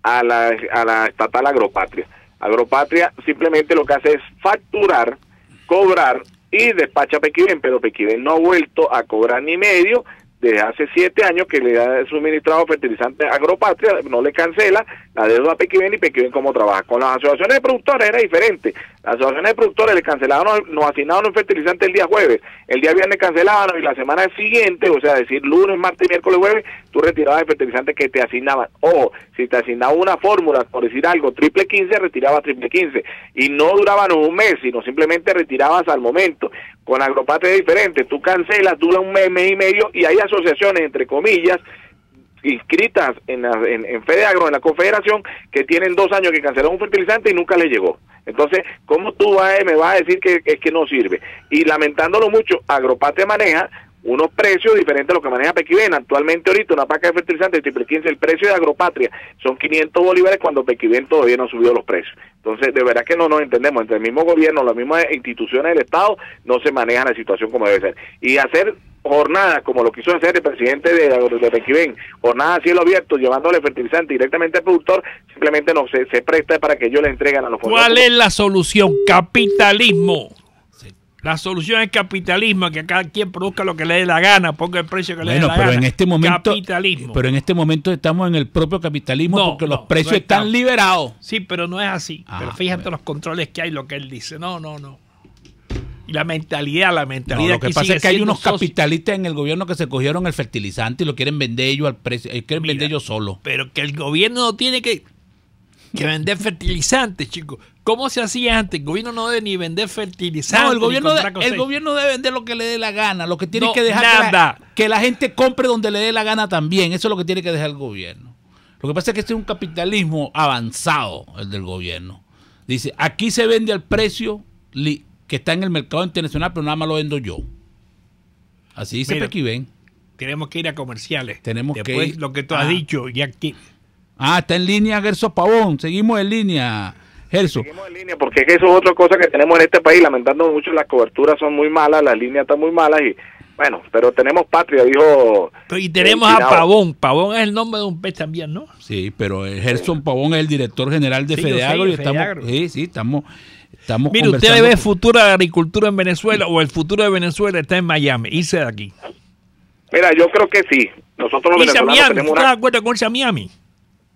a la estatal Agropatria. Agropatria simplemente lo que hace es facturar, cobrar y despacha Pequibén, pero Pequibén no ha vuelto a cobrar ni medio desde hace 7 años que le ha suministrado fertilizante a Agropatria, no le cancela la deuda a Pequibén, y Pequibén cómo trabaja. Con las asociaciones de productores era diferente. Las asociaciones de productores le cancelaban, nos asignaban un fertilizante el día jueves, el día viernes cancelaban, y la semana siguiente, o sea, decir lunes, martes, miércoles, jueves, tú retirabas el fertilizante que te asignaban. Ojo, si te asignaba una fórmula, por decir algo, triple 15, retirabas triple 15, y no duraban un mes, sino simplemente retirabas al momento. Con Agropatria es diferente, tú cancelas, dura un mes, mes y medio, y hay asociaciones, entre comillas, inscritas en FEDEAGRO, en la Confederación, que tienen 2 años que cancelaron un fertilizante y nunca les llegó. Entonces, ¿cómo tú me vas a decir que no sirve? Y lamentándolo mucho, Agropatria maneja unos precios diferentes a los que maneja Pequiven. Actualmente ahorita una paca de fertilizante triple 15, el precio de Agropatria son 500 bolívares cuando Pequiven todavía no ha subido los precios. Entonces, de verdad que no nos entendemos. Entre el mismo gobierno, las mismas instituciones del Estado, no se maneja la situación como debe ser. Y hacer jornadas como lo quiso hacer el presidente de Pequiven, jornadas a cielo abierto, llevándole fertilizante directamente al productor, simplemente no se presta para que ellos le entreguen a los fondos. ¿Cuál es la solución? Capitalismo. La solución es capitalismo, que cada quien produzca lo que le dé la gana, ponga el precio que le dé la gana. En este momento, capitalismo. Pero en este momento estamos en el propio capitalismo porque los precios están liberados. Sí, pero no es así. Pero fíjate los controles que hay, lo que él dice. No. Y la mentalidad lo que pasa es que hay unos capitalistas en el gobierno que se cogieron el fertilizante y lo quieren vender ellos al precio, quieren vender ellos solos. Pero que el gobierno no tiene que vender fertilizantes, chicos. ¿Cómo se hacía antes? El gobierno no debe ni vender fertilizantes. No, el gobierno debe vender lo que le dé la gana. Lo que tiene que dejar que la gente compre donde le dé la gana también. Eso es lo que tiene que dejar el gobierno. Lo que pasa es que este es un capitalismo avanzado, el del gobierno. Dice, aquí se vende al precio que está en el mercado internacional, pero nada más lo vendo yo. Así dice Pequiven. Tenemos que ir a comerciales. Después, lo que tú has dicho, ya que... está en línea Gerson Pavón. Seguimos en línea, Gerson. Seguimos en línea porque eso es otra cosa que tenemos en este país. Lamentando mucho, las coberturas son muy malas, las líneas están muy malas y bueno, pero tenemos patria, dijo. Y tenemos a Pavón. Pavón es el nombre de un pez también, ¿no? Sí, pero Gerson Pavón es el director general de FEDEAGRO y estamos Mire, ¿usted le ve el futuro de la agricultura en Venezuela o el futuro de Venezuela está en Miami? Irse de aquí. Mira, yo creo que sí. Nosotros los venezolanos tenemos ¿Estás de acuerdo con irse a Miami?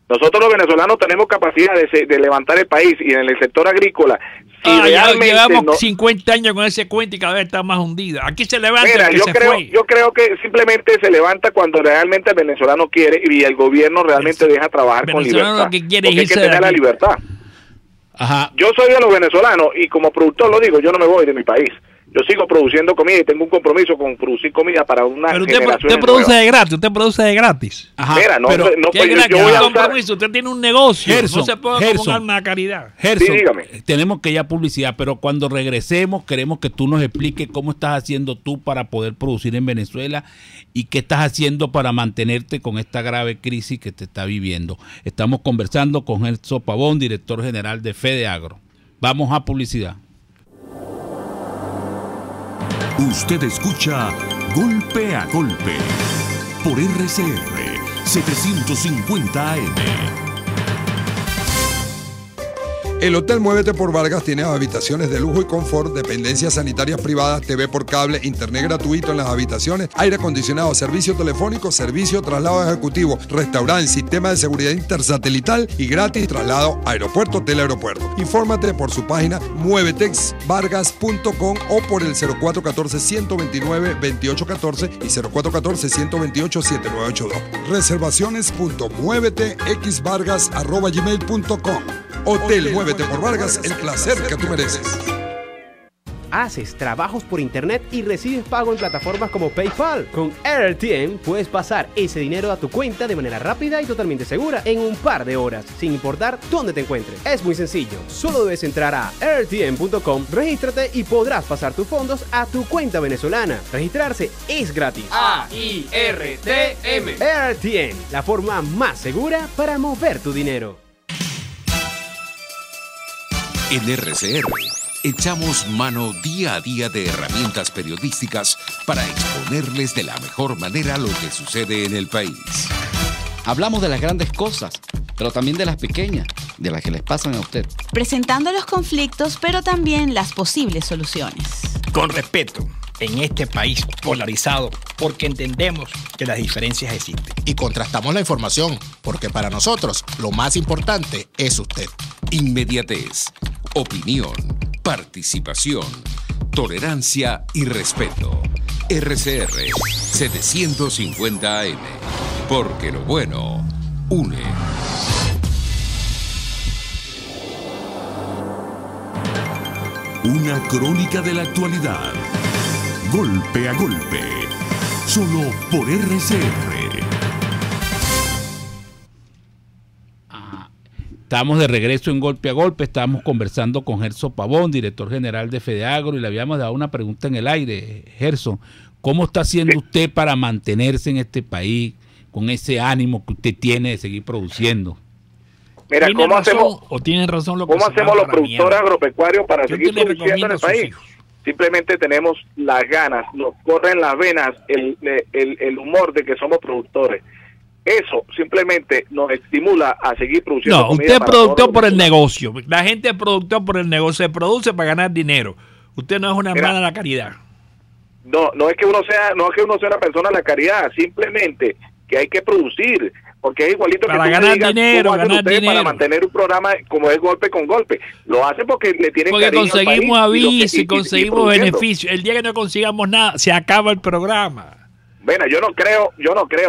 Nosotros los venezolanos tenemos capacidad de levantar el país y en el sector agrícola. Si llevamos 50 años con ese cuento y cada vez está más hundida. Aquí se levanta. Mira, yo creo que simplemente se levanta cuando realmente el venezolano quiere y el gobierno realmente deja trabajar con libertad. Lo que quiere porque hay que tener la libertad. Ajá. Yo soy de los venezolanos y como productor lo digo, yo no me voy de mi país. Yo sigo produciendo comida y tengo un compromiso con producir comida para una generación. Pero usted produce de gratis, Ajá, mira, yo voy a compromiso, usted tiene un negocio, Gerson, no se puede como un alma de caridad. Gerson, sí, dígame. Tenemos que ir a publicidad, pero cuando regresemos queremos que tú nos expliques cómo estás haciendo tú para poder producir en Venezuela y qué estás haciendo para mantenerte con esta grave crisis que te está viviendo. Estamos conversando con Gerson Pavón, director general de FEDEAGRO. Vamos a publicidad. Usted escucha Golpe a Golpe por RCR 750 AM. El Hotel Muévete por Vargas tiene habitaciones de lujo y confort, dependencias sanitarias privadas, TV por cable, internet gratuito en las habitaciones, aire acondicionado, servicio telefónico, servicio traslado ejecutivo, restaurante, sistema de seguridad intersatelital y gratis traslado aeropuerto-teleaeropuerto. Infórmate por su página muevetexvargas.com o por el 0414-129-2814 y 0414-128-7982. Reservaciones.muevetexvargas@gmail.com. Hotel Muévete por Vargas, el placer que tú mereces. Haces trabajos por internet y recibes pago en plataformas como PayPal. Con AirTM puedes pasar ese dinero a tu cuenta de manera rápida y totalmente segura en un par de horas, sin importar dónde te encuentres. Es muy sencillo, solo debes entrar a airtm.com, regístrate y podrás pasar tus fondos a tu cuenta venezolana. Registrarse es gratis. AIRTM. AirTM, la forma más segura para mover tu dinero. En RCR echamos mano día a día de herramientas periodísticas para exponerles de la mejor manera lo que sucede en el país. Hablamos de las grandes cosas, pero también de las pequeñas, de las que les pasan a usted. Presentando los conflictos, pero también las posibles soluciones. Con respeto, en este país polarizado, porque entendemos que las diferencias existen. Y contrastamos la información, porque para nosotros lo más importante es usted. Inmediatez, opinión, participación, tolerancia y respeto. RCR 750 AM, porque lo bueno une. Una crónica de la actualidad. Golpe a golpe. Solo por RCR. Estamos de regreso en Golpe a Golpe, estábamos conversando con Gerson Pavón, director general de Fedeagro, y le habíamos dado una pregunta en el aire. Gerson, ¿cómo está haciendo usted para mantenerse en este país con ese ánimo que usted tiene de seguir produciendo? Mira, ¿cómo hacemos los productores agropecuarios para seguir produciendo en el país? Simplemente tenemos las ganas, nos corren las venas el humor de que somos productores. Eso simplemente nos estimula a seguir produciendo. No, usted es productor por el negocio. La gente es productor por el negocio, se produce para ganar dinero. Usted no es una hermana de la caridad. No es que uno sea una persona de la caridad, simplemente que hay que producir, porque es igualito para que ganar dinero, para mantener un programa como es Golpe con Golpe. Lo hace porque le tienen porque cariño conseguimos al país aviso y conseguimos beneficios. El día que no consigamos nada, se acaba el programa. Bueno, yo no creo.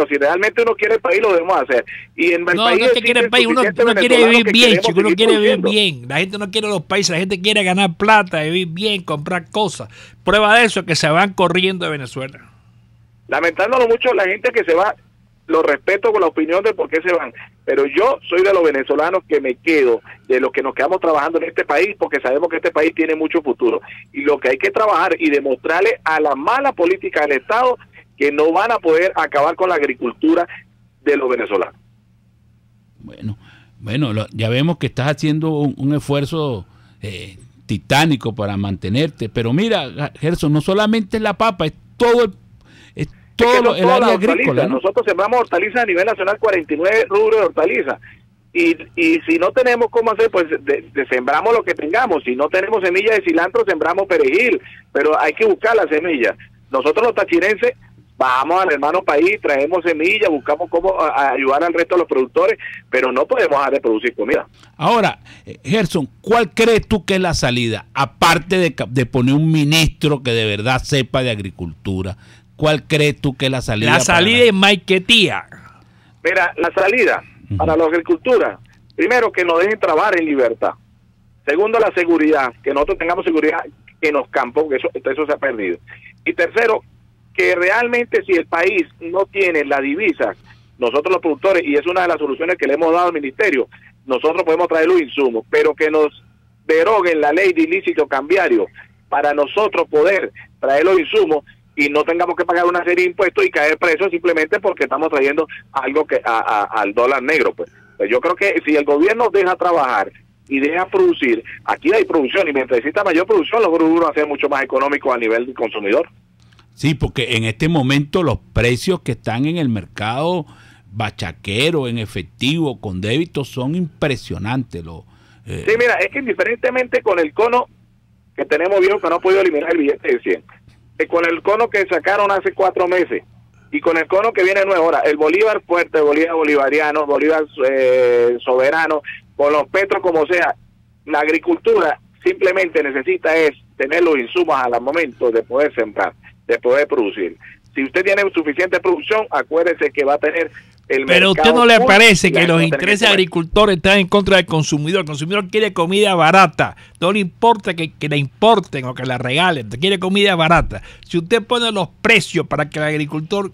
Si realmente uno quiere el país, lo debemos hacer. Y en el país no es que quiere el país, uno quiere vivir bien, chico, uno quiere vivir bien. La gente no quiere los países, la gente quiere ganar plata, vivir bien, comprar cosas. Prueba de eso es que se van corriendo de Venezuela. Lamentándolo mucho, la gente que se va, lo respeto con la opinión de por qué se van. Pero yo soy de los venezolanos que me quedo, de los que nos quedamos trabajando en este país, porque sabemos que este país tiene mucho futuro. Y lo que hay que trabajar y demostrarle a la mala política del Estado que no van a poder acabar con la agricultura de los venezolanos. Bueno, ya vemos que estás haciendo un esfuerzo titánico para mantenerte, pero mira, Gerson, no solamente es la papa, es todo el área agrícola, ¿no? Nosotros sembramos hortalizas a nivel nacional, 49 rubros de hortalizas, y si no tenemos cómo hacer, pues sembramos lo que tengamos. Si no tenemos semillas de cilantro, sembramos perejil, pero hay que buscar la semilla. Nosotros los tachirenses vamos al hermano país, traemos semillas, buscamos cómo ayudar al resto de los productores, pero no podemos dejar de producir comida. Ahora, Gerson, ¿cuál crees tú que es la salida? Aparte de poner un ministro que de verdad sepa de agricultura, ¿cuál crees tú que es la salida? La salida es Maiquetía. Mira, la salida para la agricultura, primero que nos dejen trabajar en libertad. Segundo, la seguridad, que nosotros tengamos seguridad en los campos, que eso se ha perdido. Y tercero, que realmente si el país no tiene la divisa, nosotros los productores, y es una de las soluciones que le hemos dado al ministerio, nosotros podemos traer los insumos, pero que nos deroguen la ley de ilícito cambiario para nosotros poder traer los insumos y no tengamos que pagar una serie de impuestos y caer presos simplemente porque estamos trayendo algo que al dólar negro. Pues yo creo que si el gobierno deja trabajar y deja producir, aquí hay producción, y mientras exista mayor producción, los uno hace mucho más económico a nivel del consumidor. Sí, porque en este momento los precios que están en el mercado bachaquero, en efectivo, con débito, son impresionantes. Sí, mira, es que indiferentemente con el cono que tenemos viejo, que no ha podido eliminar el billete de 100, con el cono que sacaron hace 4 meses, y con el cono que viene nuevo, ahora, el bolívar fuerte, el bolívar bolivariano, bolívar soberano, con los petros como sea, la agricultura simplemente necesita es tener los insumos al momento de poder sembrar, de poder producir. Si usted tiene suficiente producción, acuérdese que va a tener el mercado. Pero a usted no le parece que los intereses de agricultores están en contra del consumidor. El consumidor quiere comida barata. No le importa que la importen o que la regalen. Quiere comida barata. Si usted pone los precios para que el agricultor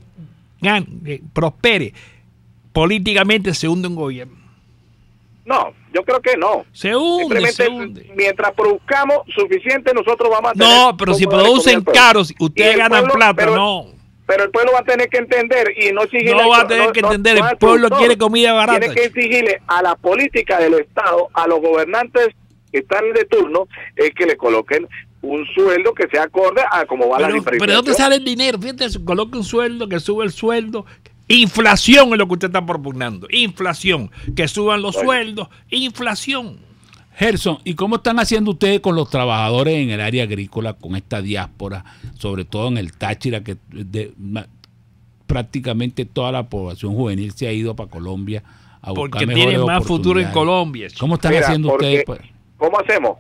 prospere, políticamente se hunde un gobierno. No, yo creo que no. Se hunde. Mientras produzcamos suficiente, nosotros vamos a tener... No, pero si producen caros, ustedes ganan plata, Pero el pueblo va a tener que entender y no exigirle... No va a tener que entender, el pueblo quiere comida barata. Tiene que exigirle a la política del Estado, a los gobernantes que están de turno, es que le coloquen un sueldo que sea acorde a cómo va la diferencia. Pero ¿de dónde sale el dinero? Fíjate, coloque un sueldo, que sube el sueldo. Inflación es lo que usted está propugnando. Inflación. Que suban los sueldos. Inflación. Gerson, ¿y cómo están haciendo ustedes con los trabajadores en el área agrícola, con esta diáspora, sobre todo en el Táchira, que prácticamente toda la población juvenil se ha ido para Colombia a buscar mejores tienen más futuro en Colombia? ¿Cómo están haciendo ustedes? ¿Cómo hacemos?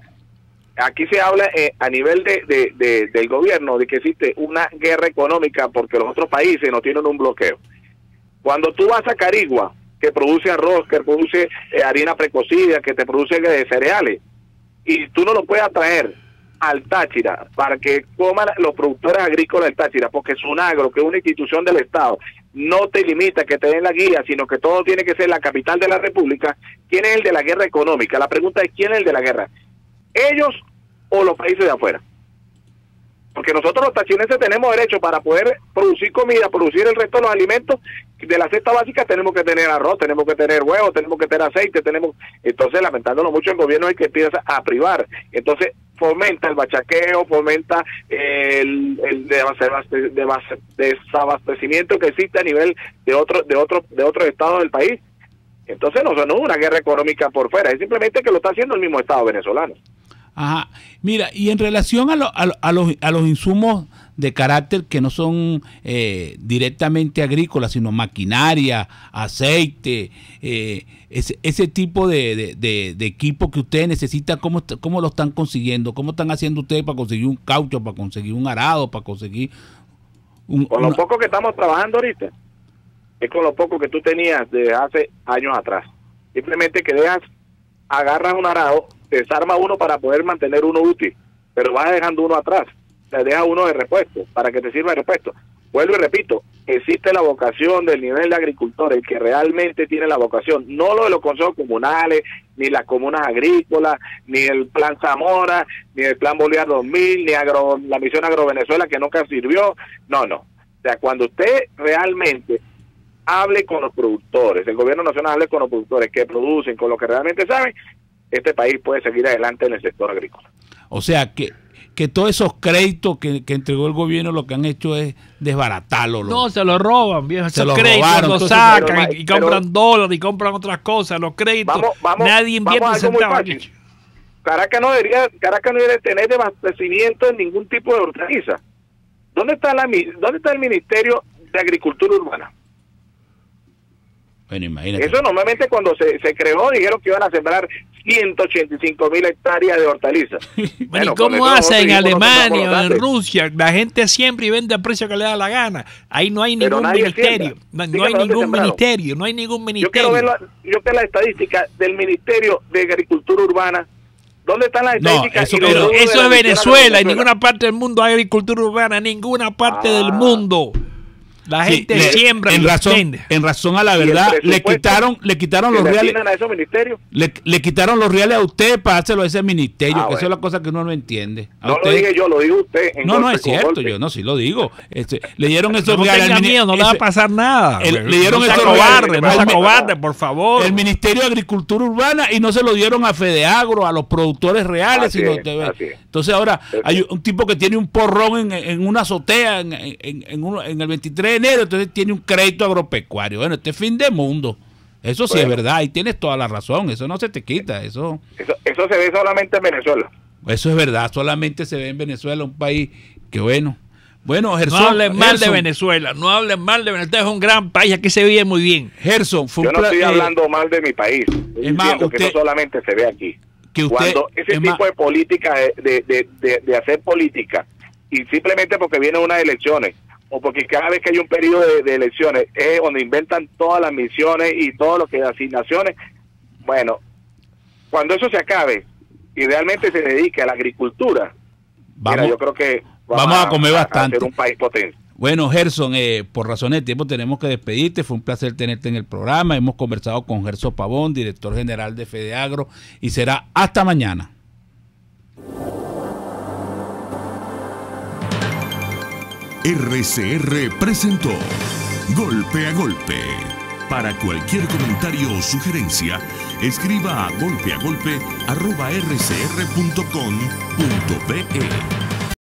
Aquí se habla a nivel del gobierno de que existe una guerra económica porque los otros países no tienen un bloqueo. Cuando tú vas a Carigua, que produce arroz, que produce harina precocida, que te produce cereales, y tú no lo puedes traer al Táchira para que coman los productores agrícolas del Táchira, porque Sunagro, que es una institución del Estado, no te limita que te den la guía, sino que todo tiene que ser la capital de la República, ¿quién es el de la guerra económica? La pregunta es, ¿quién es el de la guerra? ¿Ellos o los países de afuera? Porque nosotros los tachineses tenemos derecho para poder producir comida, producir el resto de los alimentos de la cesta básica. Tenemos que tener arroz, tenemos que tener huevos, tenemos que tener aceite, entonces lamentándolo mucho el gobierno es que empieza a privar, entonces fomenta el bachaqueo, fomenta el desabastecimiento que existe a nivel de otros estados del país. Entonces no es una guerra económica por fuera, es simplemente que lo está haciendo el mismo estado venezolano. Ajá. Mira, y en relación a los insumos de carácter que no son directamente agrícolas, sino maquinaria, aceite, ese tipo de equipo que ustedes necesitan, ¿cómo lo están consiguiendo? ¿Cómo están haciendo ustedes para conseguir un caucho, para conseguir un arado, para conseguir con lo poco que estamos trabajando ahorita, es con lo poco que tú tenías de hace años atrás. Simplemente que agarras un arado, desarma uno para poder mantener uno útil, pero vas dejando uno atrás, te deja uno de repuesto, para que te sirva de repuesto. Vuelvo y repito, existe la vocación del nivel de agricultor, el que realmente tiene la vocación, no lo de los consejos comunales, ni las comunas agrícolas, ni el Plan Zamora, ni el Plan Bolívar 2000, ni la Misión Agrovenezuela que nunca sirvió, no. O sea, cuando usted realmente hable con los productores, el gobierno nacional hable con los productores que producen, con lo que realmente saben, este país puede seguir adelante en el sector agrícola. O sea, que todos esos créditos que entregó el gobierno lo que han hecho es desbaratarlo. No, se lo roban, viejo. Se esos los créditos robaron, los sacan y compran dólares y compran otras cosas. Los créditos, nadie invierte un centavo aquí. Caracas no debe tener desabastecimiento en ningún tipo de hortaliza. ¿Dónde está el Ministerio de Agricultura Urbana? Bueno, imagínate. Eso normalmente cuando se creó dijeron que iban a sembrar 185,000 hectáreas de hortalizas. Bueno, ¿y cómo hace en Alemania o en Rusia? La gente siempre y vende a precio que le da la gana. Ahí no hay ningún ministerio. No hay ningún ministerio. No hay ningún ministerio. Yo quiero la estadística del Ministerio de Agricultura Urbana. ¿Dónde están las estadísticas? Pero eso es Venezuela. En ninguna parte del mundo hay agricultura urbana. En ninguna parte del mundo. La gente siembra en razón a la verdad, le quitaron los reales. A esos ministerios? Le quitaron los reales a usted para dárselo a ese ministerio, que eso es la cosa que uno no entiende. No lo dije yo, lo digo usted. No es cierto, yo no, sí lo digo. Le dieron esos reales. No tenga miedo, no le va a pasar nada. Le dieron esos reales. No sea cobarde, por favor. El Ministerio de Agricultura Urbana y no se lo dieron a Fedeagro, a los productores reales. Entonces ahora hay un tipo que tiene un porrón en una azotea en el 23 enero, entonces tiene un crédito agropecuario. Bueno, este fin de mundo. Eso sí es verdad, y tienes toda la razón, eso no se te quita. Eso se ve solamente en Venezuela. Eso es verdad, solamente se ve en Venezuela, un país que bueno, Gerson. No hablen mal de Venezuela, no hablen mal de Venezuela, es un gran país, aquí se vive muy bien. Gerson, yo no estoy hablando mal de mi país, es más, que eso solamente se ve aquí. Cuando ese tipo de política, de hacer política, y simplemente porque vienen unas elecciones, o porque cada vez que hay un periodo de elecciones es donde inventan todas las misiones y todo lo que asignaciones. Bueno, cuando eso se acabe y realmente se dedique a la agricultura, yo creo que vamos a comer bastante, a ser un país potente. Bueno, Gerson, por razones de tiempo tenemos que despedirte. Fue un placer tenerte en el programa. Hemos conversado con Gerson Pavón, director general de Fedeagro, y será hasta mañana. RCR presentó Golpe a Golpe. Para cualquier comentario o sugerencia, escriba a golpeagolpe@rcr.com.be.